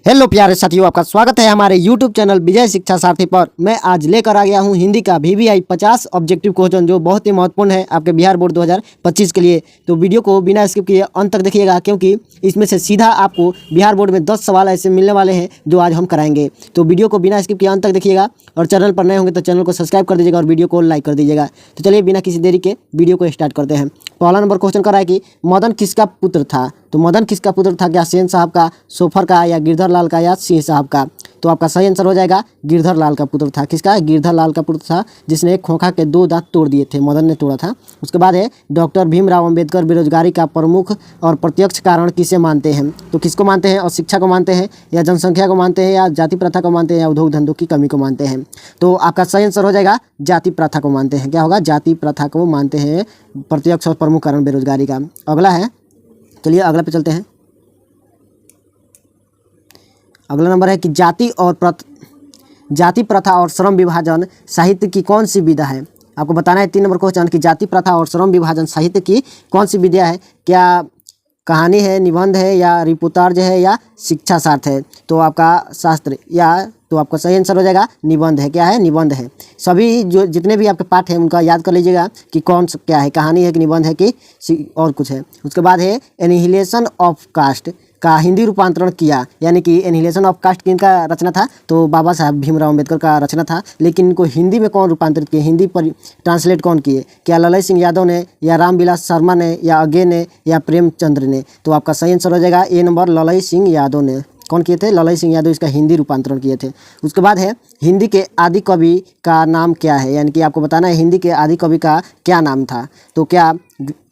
Hello प्यारे साथियों, आपका स्वागत है हमारे YouTube चैनल विजय शिक्षा सारथी पर। मैं आज लेकर आ गया हूं हिंदी का VVI 50 ऑब्जेक्टिव क्वेश्चन, जो बहुत ही महत्वपूर्ण है आपके बिहार बोर्ड 2025 के लिए। तो वीडियो को बिना स्किप किए अंत तक देखिएगा, क्योंकि इसमें से सीधा आपको बिहार बोर्ड में 10 सवाल ऐसे मिलने वाले हैं जो आज हम कराएंगे। तो वीडियो को बिना स्किप किए अंत तक देखिएगा, और चैनल पर नए होंगे तो चैनल को सब्सक्राइब कर दीजिएगा और वीडियो को लाइक कर दीजिएगा। तो चलिए बिना किसी देरी के वीडियो को स्टार्ट करते हैं। पहला नंबर क्वेश्चन कर रहा है कि मदन किसका पुत्र था। तो मदन किसका पुत्र था? क्या सेन साहब का, सोफर का, या गिरधर लाल का, या सिंह साहब का? तो आपका सही आंसर हो जाएगा गिरधर लाल का पुत्र था। किसका? गिरधर लाल का पुत्र था, जिसने एक खोखा के 2 दांत तोड़ दिए थे, मदन ने तोड़ा था। उसके बाद है डॉक्टर भीमराव अंबेडकर बेरोजगारी का प्रमुख और प्रत्यक्ष कारण किसे मानते हैं। तो किसको मानते हैं? और शिक्षा को मानते हैं, या जनसंख्या को मानते हैं, या जाति प्रथा को मानते हैं, या उद्योग धंधों की कमी को मानते हैं? तो आपका सही आंसर हो जाएगा जाति प्रथा को मानते हैं। क्या होगा? जाति प्रथा को मानते हैं प्रत्यक्ष और प्रमुख कारण बेरोजगारी का। अगला है, चलिए अगला पे चलते हैं। अगला नंबर है कि जाति प्रथा और श्रम विभाजन साहित्य की कौन सी विधा है। आपको बताना है 3 नंबर क्वेश्चन कि जाति प्रथा और श्रम विभाजन साहित्य की कौन सी विधा है। क्या कहानी है, निबंध है, या रिपोर्टाज है, या शिक्षा शास्त्र है? तो आपका शास्त्र, या तो आपका सही आंसर हो जाएगा निबंध है। क्या है? निबंध है। सभी जो जितने भी आपके पाठ हैं उनका याद कर लीजिएगा कि कौन सा क्या है, कहानी है कि निबंध है कि और कुछ है। उसके बाद है एनिहिलेशन ऑफ कास्ट का हिंदी रूपांतरण किया, यानी कि एनिहिलेशन ऑफ कास्ट किनका रचना था? तो बाबा साहब भीमराव अम्बेडकर का रचना था। लेकिन इनको हिंदी में कौन रूपांतरित किए, हिंदी पर ट्रांसलेट कौन किए? क्या ललई सिंह यादव ने, या रामविलास शर्मा ने, या अगे ने, या प्रेमचंद्र ने? तो आपका सही आंसर हो जाएगा ए नंबर, ललई सिंह यादव ने। कौन किए थे? ललई सिंह यादव इसका हिंदी रूपांतरण किए थे। उसके बाद है हिंदी के आदि कवि का नाम क्या है, यानी कि आपको बताना है हिंदी के आदि कवि का क्या नाम था। तो क्या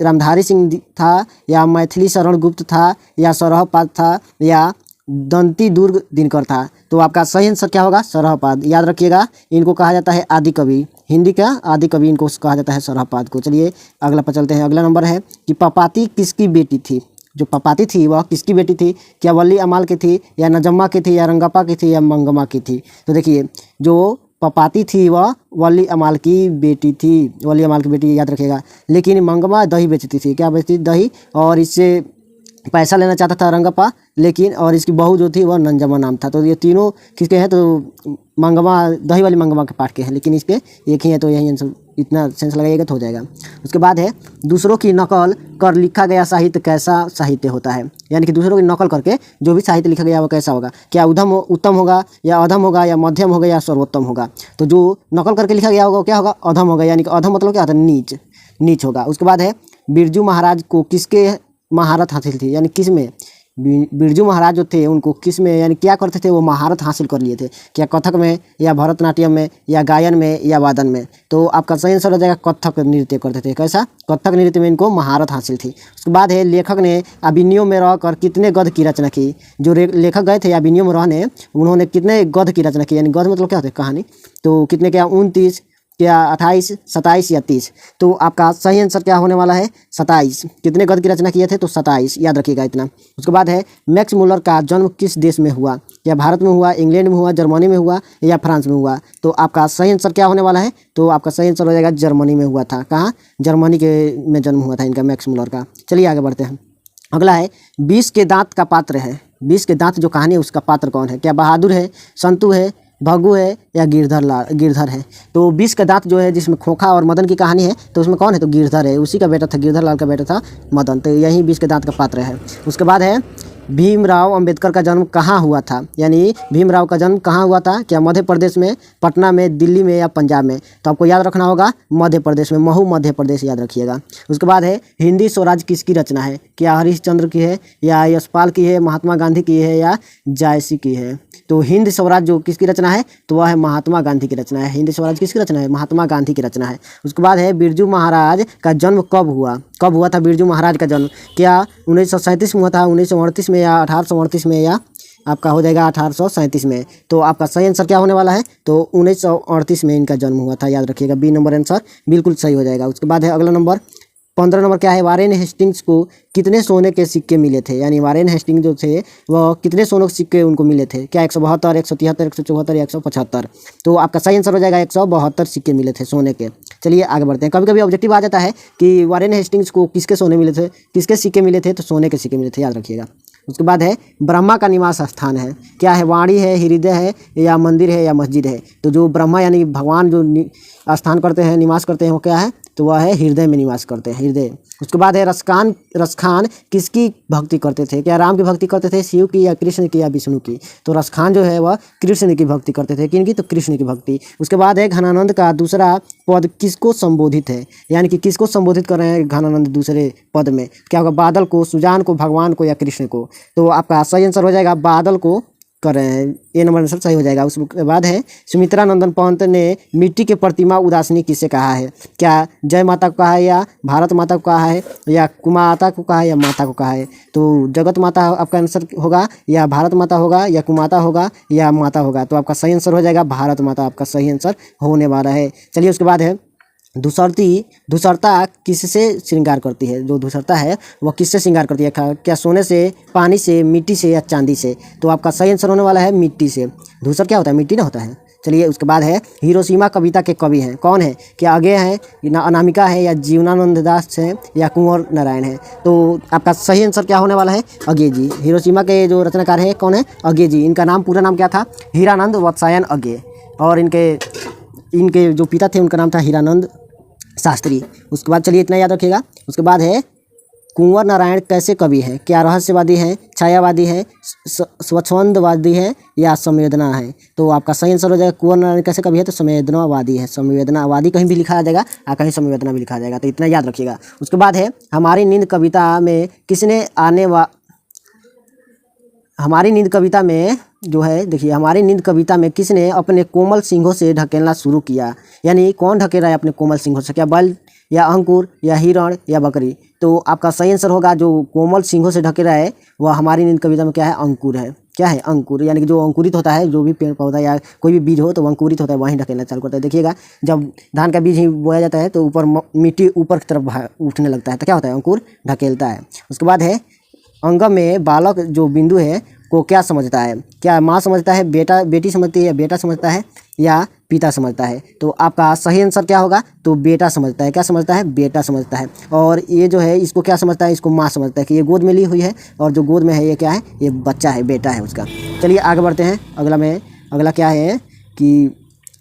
रामधारी सिंह था, या मैथिली शरण गुप्त था, या सरहपाद था, या दंती दुर्ग दिनकर था? तो आपका सही आंसर क्या होगा? सरहपाद। याद रखिएगा, इनको कहा जाता है आदि कवि, हिंदी का आदि कवि इनको कहा जाता है सरहपाद को। चलिए अगला पर चलते हैं। अगला नंबर है कि पपाती किसकी बेटी थी। जो पपाती थी वह किसकी बेटी थी? क्या वली अमाल की थी, या नजम्मा की थी, या रंगप्पा की थी, या मंगमा की थी? तो देखिए, जो पपाती थी वह वली अमाल की बेटी थी, वली अमाल की बेटी, याद रखिएगा। लेकिन मंगमा दही बेचती थी। क्या बेचती? दही। और इससे पैसा लेना चाहता था रंगप्पा, लेकिन और इसकी बहू जो थी वह नंजम्मा नाम था। तो ये तीनों किसके हैं? तो मंगमा, दही वाली मंगमा के पाठ के हैं, लेकिन इस पे एक ही है, तो यही आंसर, इतना सेंस लगाइएगा तो हो जाएगा। उसके बाद है दूसरों की नकल कर लिखा गया साहित्य कैसा साहित्य होता है, यानी कि दूसरों की नकल करके जो भी साहित्य लिखा गया वो कैसा होगा? क्या उत्तम होगा, या अधम होगा, या मध्यम होगा, या सर्वोत्तम होगा? तो जो नकल करके लिखा गया होगा क्या होगा? अधम होगा, यानी कि अधम मतलब क्या होता है? नीच होगा। उसके बाद है बिरजू महाराज को किसके महारत हासिल थी, यानी किस में? बिरजू महाराज जो थे उनको किस में, यानी क्या करते थे वो महारत हासिल कर लिए थे? क्या कथक में, या भरतनाट्यम में, या गायन में, या वादन में? तो आपका सही आंसर हो जाएगा कथक नृत्य करते थे। कैसा? कथक नृत्य में इनको महारत हासिल थी। उसके बाद है लेखक ने अभिनयों में रहकर कितने गद्य की रचना की। जो लेखक गए थे अभिनयों में रहने, उन्होंने कितने गद्य की रचना की, यानी गद्य मतलब क्या होता है? कहानी। तो कितने? क्या 29, क्या 28, 27, या 30? तो आपका सही आंसर क्या होने वाला है? 27। कितने गद्य की रचना किए थे? तो 27, याद रखिएगा इतना। उसके बाद है मैक्स मुलर का जन्म किस देश में हुआ? या भारत में हुआ, इंग्लैंड में हुआ, जर्मनी में हुआ, या फ्रांस में हुआ? तो आपका सही आंसर क्या होने वाला है? तो आपका सही आंसर हो जाएगा जर्मनी में हुआ था। कहाँ? जर्मनी के में जन्म हुआ था इनका, मैक्स मुलर का। चलिए आगे बढ़ते हैं। अगला है 20 के दांत का पात्र है। 20 के दांत जो कहानी है उसका पात्र कौन है? क्या बहादुर है, संतु है, भगू है, या गिरधर है? तो 20 का दांत जो है, जिसमें खोखा और मदन की कहानी है, तो उसमें कौन है? तो गिरधर है, उसी का बेटा था, गिरधर लाल का बेटा था मदन। तो यही 20 के दांत का पात्र है। उसके बाद है भीमराव अंबेडकर का जन्म कहाँ हुआ था, यानी भीमराव का जन्म कहाँ हुआ था? क्या मध्य प्रदेश में, पटना में, दिल्ली में, या पंजाब में? तो आपको याद रखना होगा मध्य प्रदेश में, महू मध्य प्रदेश, याद रखिएगा। उसके बाद है हिंदी स्वराज किसकी रचना है? क्या हरिश्चंद्र की है, या यशपाल की है, महात्मा गांधी की है, या जायसी की है? तो हिंद स्वराज जो किसकी रचना है? तो वह है महात्मा गांधी की रचना है। हिंद स्वराज किसकी रचना है? महात्मा गांधी की रचना है। उसके बाद है बिरजू महाराज का जन्म कब हुआ? कब हुआ था बिरजू महाराज का जन्म? क्या 1937 में हुआ था, 1938 में, या 1838 में, या आपका हो जाएगा 1837 में? तो आपका सही आंसर क्या होने वाला है? तो 1938 में इनका जन्म हुआ था, याद रखिएगा। बी नंबर आंसर बिल्कुल सही हो जाएगा। उसके बाद है अगला नंबर 15 नंबर क्या है? वारेन हेस्टिंग्स को कितने सोने के सिक्के मिले थे, यानी वारेन हेस्टिंग जो थे वह कितने सोने के सिक्के उनको मिले थे? क्या 172, 173, 174, या 175? तो आपका सही आंसर हो जाएगा 172 सिक्के मिले थे सोने के। चलिए आगे बढ़ते हैं। कभी कभी ऑब्जेक्टिव आ जाता है कि वारेन हेस्टिंग्स को किसके सोने मिले थे, किसके सिक्के मिले थे? तो सोने के सिक्के मिले थे, याद रखिएगा। उसके बाद है ब्रह्मा का निवास स्थान है, क्या है? वाणी है, हृदय है, या मंदिर है, या मस्जिद है? तो जो ब्रह्मा यानी भगवान जो स्थान करते हैं, निवास करते हैं, वो क्या है? तो वह है हृदय में निवास करते हैं, हृदय। उसके बाद है रसखान किसकी भक्ति करते थे? क्या राम की भक्ति करते थे, शिव की, या कृष्ण की, या विष्णु की? तो रसखान जो है वह कृष्ण की भक्ति करते थे। किनकी? तो कृष्ण की भक्ति। उसके बाद है घनानंद का दूसरा पद किसको संबोधित है, यानी कि किसको संबोधित कर रहे हैं घनानंद दूसरे पद में? क्या होगा? बादल को, सुजान को, भगवान को, या कृष्ण को? तो आपका सही आंसर हो जाएगा बादल को कर रहे हैं, ए नंबर आंसर सही हो जाएगा। उसके बाद है सुमित्रा नंदन पंत ने मिट्टी के प्रतिमा उदासीनी किसे कहा है? क्या जय माता को कहा है, या भारत माता को कहा है, या कुमाता को कहा है, या माता को कहा है? तो जगत माता आपका आंसर होगा, या भारत माता होगा, या कुमाता होगा, या माता होगा? तो आपका सही आंसर हो जाएगा भारत माता, आपका सही आंसर होने वाला है। चलिए उसके बाद है धूसरता किससे श्रृंगार करती है? जो धूसरता है वह किससे श्रृंगार करती है? क्या सोने से, पानी से, मिट्टी से, या चांदी से? तो आपका सही आंसर होने वाला है मिट्टी से। धूसर क्या होता है? मिट्टी ना होता है। चलिए उसके बाद है हिरोशिमा कविता के कवि हैं, कौन है? क्या अज्ञेय है, अनामिका है, या जीवनानंद दास है, या कुंवर नारायण है? तो आपका सही आंसर क्या होने वाला है? अज्ञेय जी। हिरोशिमा के जो रचनाकार है कौन है? अज्ञेय जी। इनका नाम, पूरा नाम क्या था? हीरानंद वत्सायन अज्ञेय। और इनके जो पिता थे उनका नाम था हीरानंद शास्त्री। उसके बाद चलिए इतना याद रखिएगा। उसके बाद है कुंवर नारायण कैसे कवि हैं? क्या रहस्यवादी हैं, छायावादी हैं, स्वच्छंदवादी हैं, या संवेदना है? तो आपका सही आंसर हो जाएगा कुंवर नारायण कैसे कवि है? तो संवेदनावादी है। संवेदनावादी कहीं भी लिखा जाएगा और कहीं संवेदना भी लिखा जाएगा, तो इतना याद रखिएगा। उसके बाद है हमारी नींद कविता में किसने हमारी नींद कविता में जो है, देखिए हमारी नींद कविता में किसने अपने कोमल सिंहों से ढकेलना शुरू किया? यानी कौन ढकेल रहा है अपने कोमल सिंहों से? क्या बैल, या अंकुर, या हिरण, या बकरी? तो आपका सही आंसर होगा जो कोमल सिंहों से ढकेल रहा है वह हमारी नींद कविता में क्या है? अंकुर है। क्या है? अंकुर। यानी कि जो अंकुरित होता है, जो भी पेड़ पौधा या कोई भी बीज हो तो अंकुरित होता है, वहीं ढकेलना चालू करता है। देखिएगा जब धान का बीज ही बोया जाता है तो ऊपर मिट्टी ऊपर की तरफ उठने लगता है, तो क्या होता है? अंकुर ढकेलता है। उसके बाद है अंगम में बालक जो बिंदु है को क्या समझता है? क्या माँ समझता है, बेटी समझती है, या बेटा समझता है, या पिता समझता है? तो आपका सही आंसर क्या होगा? तो बेटा समझता है। क्या समझता है? बेटा समझता है। और ये जो है इसको क्या समझता है? इसको माँ समझता है कि ये गोद में ली हुई है, और जो गोद में है ये क्या है? ये बच्चा है, बेटा है उसका। चलिए आगे बढ़ते हैं। अगला क्या है कि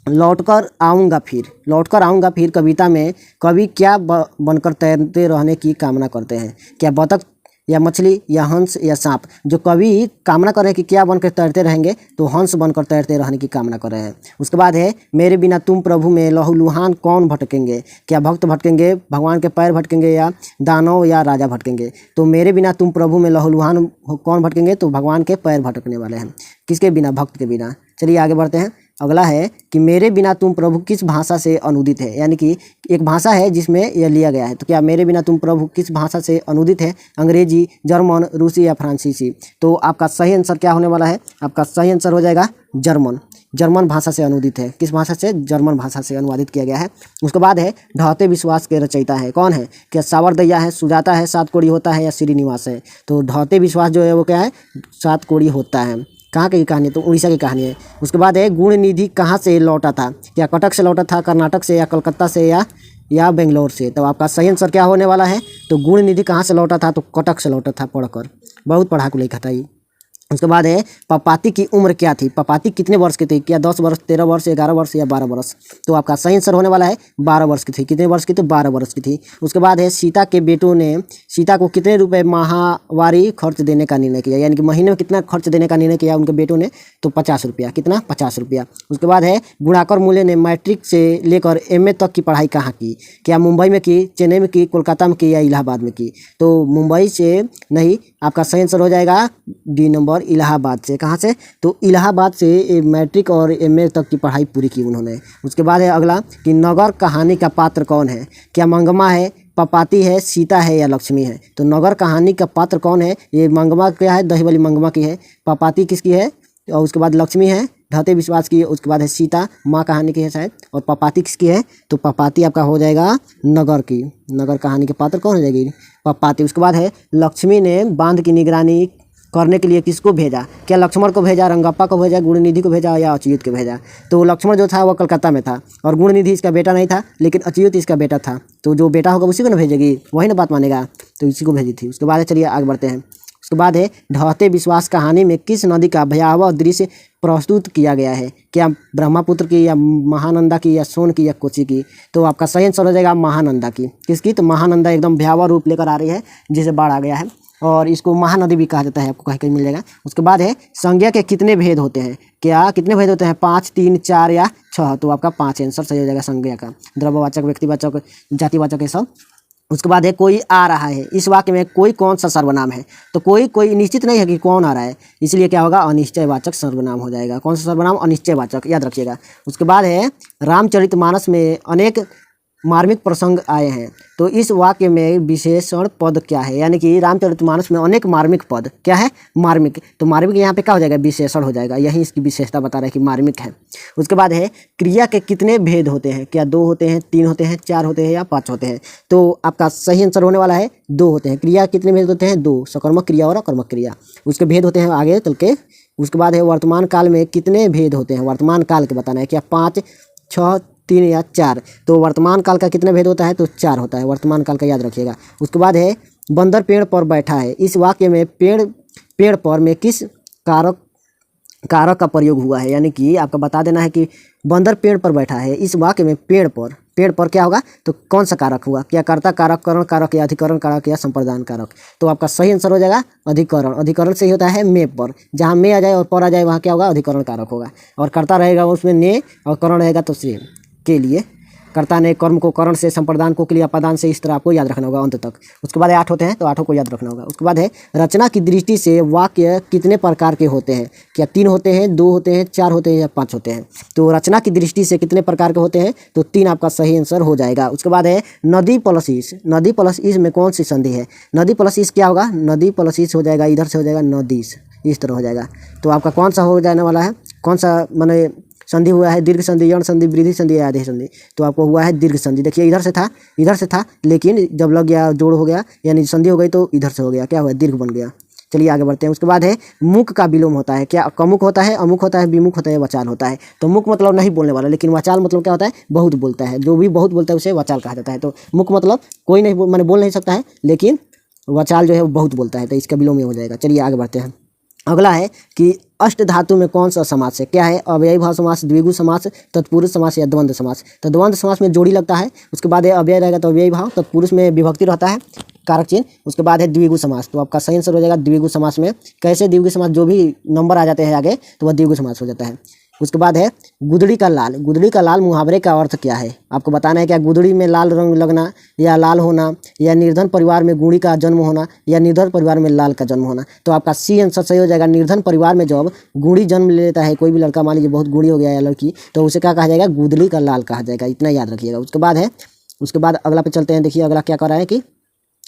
लौटकर आऊँगा फिर कविता में कवि क्या बनकर तैरते रहने की कामना करते हैं? क्या बतख, या मछली, या हंस, या सांप? जो कवि कामना कर रहे हैं कि क्या बनकर तैरते रहेंगे, तो हंस बनकर तैरते रहने की कामना कर रहे हैं। उसके बाद है मेरे बिना तुम प्रभु में लहूलुहान कौन भटकेंगे? क्या भक्त भटकेंगे, भगवान के पैर भटकेंगे, या दानव, या राजा भटकेंगे? तो मेरे बिना तुम प्रभु में लहूलुहान कौन भटकेंगे? तो भगवान के पैर भटकने वाले हैं। किसके बिना? भक्त के बिना। चलिए आगे बढ़ते हैं। अगला है कि मेरे बिना तुम प्रभु किस भाषा से अनुदित है? यानी कि एक भाषा है जिसमें यह लिया गया है। तो क्या मेरे बिना तुम प्रभु किस भाषा से अनुदित है? अंग्रेजी, जर्मन, रूसी, या फ्रांसीसी? तो आपका सही आंसर क्या होने वाला है? आपका सही आंसर हो जाएगा जर्मन भाषा से अनुदित है। किस भाषा से? जर्मन भाषा से अनुवादित किया गया है। उसके बाद है ढहते विश्वास के रचयिता है, कौन है? क्या सावरदैया है, सुजाता है, सात कोड़ी होता है, या श्रीनिवास है? तो ढहते विश्वास जो है वो क्या है? सात कोड़ी होता है। कहाँ की कहानी? तो उड़ीसा की कहानी है। उसके बाद है गुण निधि कहाँ से लौटा था? क्या कटक से लौटा था, कर्नाटक से, या कलकत्ता से, या बेंगलोर से? तो आपका सही आंसर क्या होने वाला है? तो गुण निधि कहाँ से लौटा था? तो कटक से लौटा था, पढ़कर। बहुत पढ़ाकू लिखा था ये। उसके बाद है पपाती की उम्र क्या थी? पपाती कितने वर्ष की थी? क्या 10 वर्ष, 13 वर्ष, 11 वर्ष, या 12 वर्ष? तो आपका सही आंसर होने वाला है 12 वर्ष की थी। कितने वर्ष की थी? 12 वर्ष की थी। उसके बाद है सीता के बेटों ने सीता को कितने रुपए माहवारी खर्च देने का निर्णय किया? यानी कि महीने में कितना खर्च देने का निर्णय किया उनके बेटों ने? तो 50 रुपया। कितना? 50 रुपया। उसके बाद है गुणाकर मूल्य ने मैट्रिक से लेकर MA तक की पढ़ाई कहाँ की? क्या मुंबई में की, चेन्नई में की, कोलकाता में की, या इलाहाबाद में की? तो मुंबई से नहीं, आपका सही आंसर हो जाएगा डी नंबर, इलाहाबाद से। कहाँ से? तो इलाहाबाद से मैट्रिक और MA तक की पढ़ाई पूरी की उन्होंने। उसके बाद है अगला कि नगर कहानी का पात्र कौन है? क्या मंगमा है, पपाती है, सीता है, या लक्ष्मी है? तो नगर कहानी का पात्र कौन है? ये मंगमा क्या है? दही वाली मंगमा की है। पपाती किसकी है? और उसके बाद लक्ष्मी है, ढहते विश्वास की है। उसके बाद है सीता, माँ कहानी की है शायद। और पपाती किसकी है? तो पपाती आपका हो जाएगा नगर की। नगर कहानी के पात्र कौन हो जाएगी? पपाती। उसके बाद है लक्ष्मी ने बांध की निगरानी करने के लिए किसको भेजा? क्या लक्ष्मण को भेजा, रंगप्पा को भेजा, गुणनिधि को भेजा, या अच्युत को भेजा? तो लक्ष्मण जो था वह कलकत्ता में था, और गुणनिधि इसका बेटा नहीं था, लेकिन अच्युत इसका बेटा था। तो जो बेटा होगा उसी को ना भेजेगी, वही ना बात मानेगा, तो इसी को भेजी थी। उसके बाद चलिए आगे बढ़ते हैं। उसके बाद है ढहते विश्वास कहानी में किस नदी का भयावह दृश्य प्रस्तुत किया गया है? क्या ब्रह्मपुत्र की या महानंदा की या सोन की या कोसी की? तो आपका सही आंसर हो जाएगा महानंदा की। किसकी? तो महानंदा एकदम भयावह रूप लेकर आ रही है जिसे बाढ़ आ गया है और इसको महानदी भी कहा जाता है, आपको कहीं कहीं मिल जाएगा। उसके बाद है संज्ञा के कितने भेद होते हैं? क्या कितने भेद होते हैं? 5, 3, 4 या 6? तो आपका 5 आंसर सही हो जाएगा संज्ञा का। द्रव्यवाचक, व्यक्तिवाचक, जातिवाचक है सब। उसके बाद है कोई आ रहा है, इस वाक्य में कोई कौन सा सर्वनाम है? तो कोई निश्चित नहीं है कि कौन आ रहा है, इसलिए क्या होगा? अनिश्चयवाचक सर्वनाम हो जाएगा। कौन सा सर्वनाम? अनिश्चयवाचक, याद रखिएगा। उसके बाद है रामचरितमानस में अनेक मार्मिक प्रसंग आए हैं, तो इस वाक्य में विशेषण पद क्या है? यानी कि रामचरितमानस में अनेक मार्मिक पद क्या है? मार्मिक। तो मार्मिक यहाँ पे क्या हो जाएगा? विशेषण हो जाएगा। यही इसकी विशेषता बता रहा है कि मार्मिक है। उसके बाद है क्रिया के कितने भेद होते हैं? क्या 2 होते हैं, 3 होते हैं, 4 होते हैं या 5 होते हैं? तो आपका सही आंसर होने वाला है 2 होते हैं। क्रिया कितने भेद होते हैं? 2, सकर्मक क्रिया और अकर्मक क्रिया। उसके भेद होते हैं आगे चल के। उसके बाद है वर्तमान काल में कितने भेद होते हैं? वर्तमान काल के बताना है। क्या 5, 6, 3 या 4? तो वर्तमान काल का कितने भेद होता है? तो 4 होता है वर्तमान काल का, याद रखिएगा। उसके बाद है बंदर पेड़ पर बैठा है, इस वाक्य में पेड़ पर में किस कारक का प्रयोग हुआ है? यानी कि आपको बता देना है कि बंदर पेड़ पर बैठा है, इस वाक्य में पेड़ पर क्या होगा? तो कौन सा कारक हुआ? क्या कर्ता कारक, करण कारक या अधिकरण कारक या संप्रदान कारक? तो आपका सही आंसर हो जाएगा अधिकरण। अधिकरण से ही होता है में पर, जहाँ में आ जाए और पर आ जाए वहाँ क्या होगा? अधिकरण कारक होगा। और कर्ता रहेगा उसमें ने और करण रहेगा तो से के लिए। कर्ता ने कर्म को करण से, संप्रदान को के लिए अपादान से, इस तरह आपको याद रखना होगा अंत तक। उसके बाद 8 होते हैं तो 8 को याद रखना होगा। उसके बाद है रचना की दृष्टि से वाक्य कितने प्रकार के होते हैं? क्या 3 होते हैं, 2 होते हैं, 4 होते हैं या 5 होते हैं? तो रचना की दृष्टि से कितने प्रकार के होते हैं? तो 3 आपका सही आंसर हो जाएगा। उसके बाद है नदी प्लस ईस। नदी प्लस ईस में कौन सी संधि है? नदी प्लस ईस क्या होगा? नदी प्लस ईस हो जाएगा, इधर से हो जाएगा नदीस, इस तरह हो जाएगा। तो आपका कौन सा हो जाने वाला है? कौन सा माने संधि हुआ है? दीर्घ संधि, यौन संधि, वृद्धि संधि या आदेश संधि? तो आपको हुआ है दीर्घ संधि। देखिए इधर से था लेकिन जब लग गया, जोड़ हो गया यानी संधि हो गई तो इधर से हो गया, क्या हुआ? दीर्घ बन गया। चलिए आगे बढ़ते हैं। उसके बाद है मुख का विलोम होता है। क्या कमुख होता है, अमुख होता है, विमुख होता है, वचाल होता है? तो मुख मतलब नहीं बोलने वाला, लेकिन वचाल मतलब क्या होता है? बहुत बोलता है। जो भी बहुत बोलता है उसे वचाल कहा जाता है। तो मुख मतलब कोई नहीं माने बोल नहीं सकता है, लेकिन वचाल जो है वो बहुत बोलता है, तो इसका विलोम हो जाएगा। चलिए आगे बढ़ते हैं। अगला है कि अष्ट धातु में कौन सा समास है? क्या है? अव्ययी भाव समास, द्विगु समास, तत्पुरुष समास या द्वंद्व समास? तो द्वंद्व समास में जोड़ी लगता है। उसके बाद है अव्यय रहेगा तो अव्ययी भाव, तत्पुरुष में विभक्ति रहता है कारक चिन्ह। उसके बाद है द्विगु समास। तो आपका सही आंसर हो जाएगा द्विगु समास में। कैसे द्विगु समास? जो भी नंबर आ जाते हैं आगे तो वह द्विगु समास हो जाता है। उसके बाद है गुदड़ी का लाल। गुदड़ी का लाल मुहावरे का अर्थ क्या है? आपको बताना है। क्या गुदड़ी में लाल रंग लगना या लाल होना, या निर्धन परिवार में गुड़ी का जन्म होना, या निर्धन परिवार में लाल का जन्म होना? तो आपका सी आंसर सही हो जाएगा। निर्धन परिवार में जब गुड़ी जन्म ले लेता है कोई भी लड़का, मान लीजिए बहुत गुड़ी हो गया या लड़की, तो उसे क्या कहा जाएगा? गुदड़ी का लाल कहा जाएगा, इतना याद रखिएगा। उसके बाद अगला पे चलते हैं। देखिए अगला क्या कर रहा है कि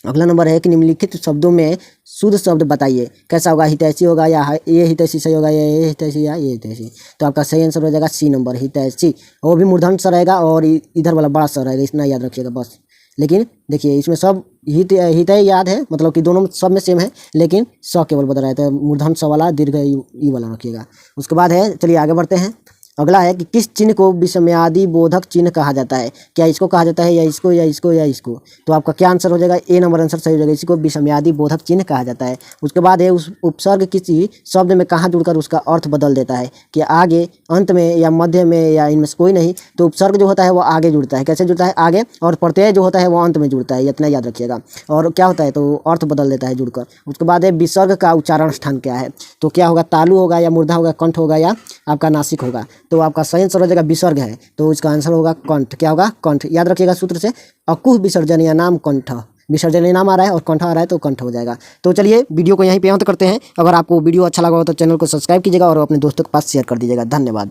अगला नंबर है कि निम्नलिखित शब्दों में शुद्ध शब्द बताइए। कैसा होगा? हितैषी होगा या ये हितैषी सही होगा, या ये हितैषी या ये हितैषी? तो आपका सही आंसर हो जाएगा सी नंबर, हितैषी। वो भी मूर्धन्य स रहेगा और इधर वाला बड़ा स रहेगा, इतना याद रखिएगा बस। लेकिन देखिए इसमें सब हितै याद है, मतलब कि दोनों सब में सेम है, लेकिन स केवल बदल रहा है। तो मूर्धन्य स वाला, दीर्घ ई वाला रखिएगा। उसके बाद है, चलिए आगे बढ़ते हैं। अगला है कि किस चिन्ह को विस्मयादि बोधक चिन्ह कहा जाता है? क्या इसको कहा जाता है, या इसको, या इसको, या इसको? तो आपका क्या आंसर हो जाएगा? ए नंबर आंसर सही हो जाएगा। इसको विस्मयादि बोधक चिन्ह कहा जाता है। उसके बाद है उस उपसर्ग किसी शब्द में कहाँ जुड़कर उसका अर्थ बदल देता है? कि आगे, अंत में, या मध्य में, या इनमें से कोई नहीं? तो उपसर्ग जो होता है वो आगे जुड़ता है। कैसे जुड़ता है? आगे। और प्रत्यय जो होता है वो अंत में जुड़ता है, इतना याद रखिएगा। और क्या होता है? तो अर्थ बदल देता है जुड़कर। उसके बाद है विसर्ग का उच्चारण स्थान क्या है? तो क्या होगा? तालु होगा, या मूर्धा होगा, कंठ होगा, या आपका नासिक होगा? तो आपका सही आंसर हो जाएगा विसर्ग है, तो इसका आंसर होगा कंठ। क्या होगा? कंठ। याद रखिएगा सूत्र से, अकुह विसर्जन या नाम कंठ। विसर्जन नाम आ रहा है और कंठ आ रहा है तो कंठ हो जाएगा। तो चलिए वीडियो को यहीं पे अंत करते हैं। अगर आपको वीडियो अच्छा लगा हो तो चैनल को सब्सक्राइब कीजिएगा और अपने दोस्तों के पास शेयर कर दीजिएगा। धन्यवाद।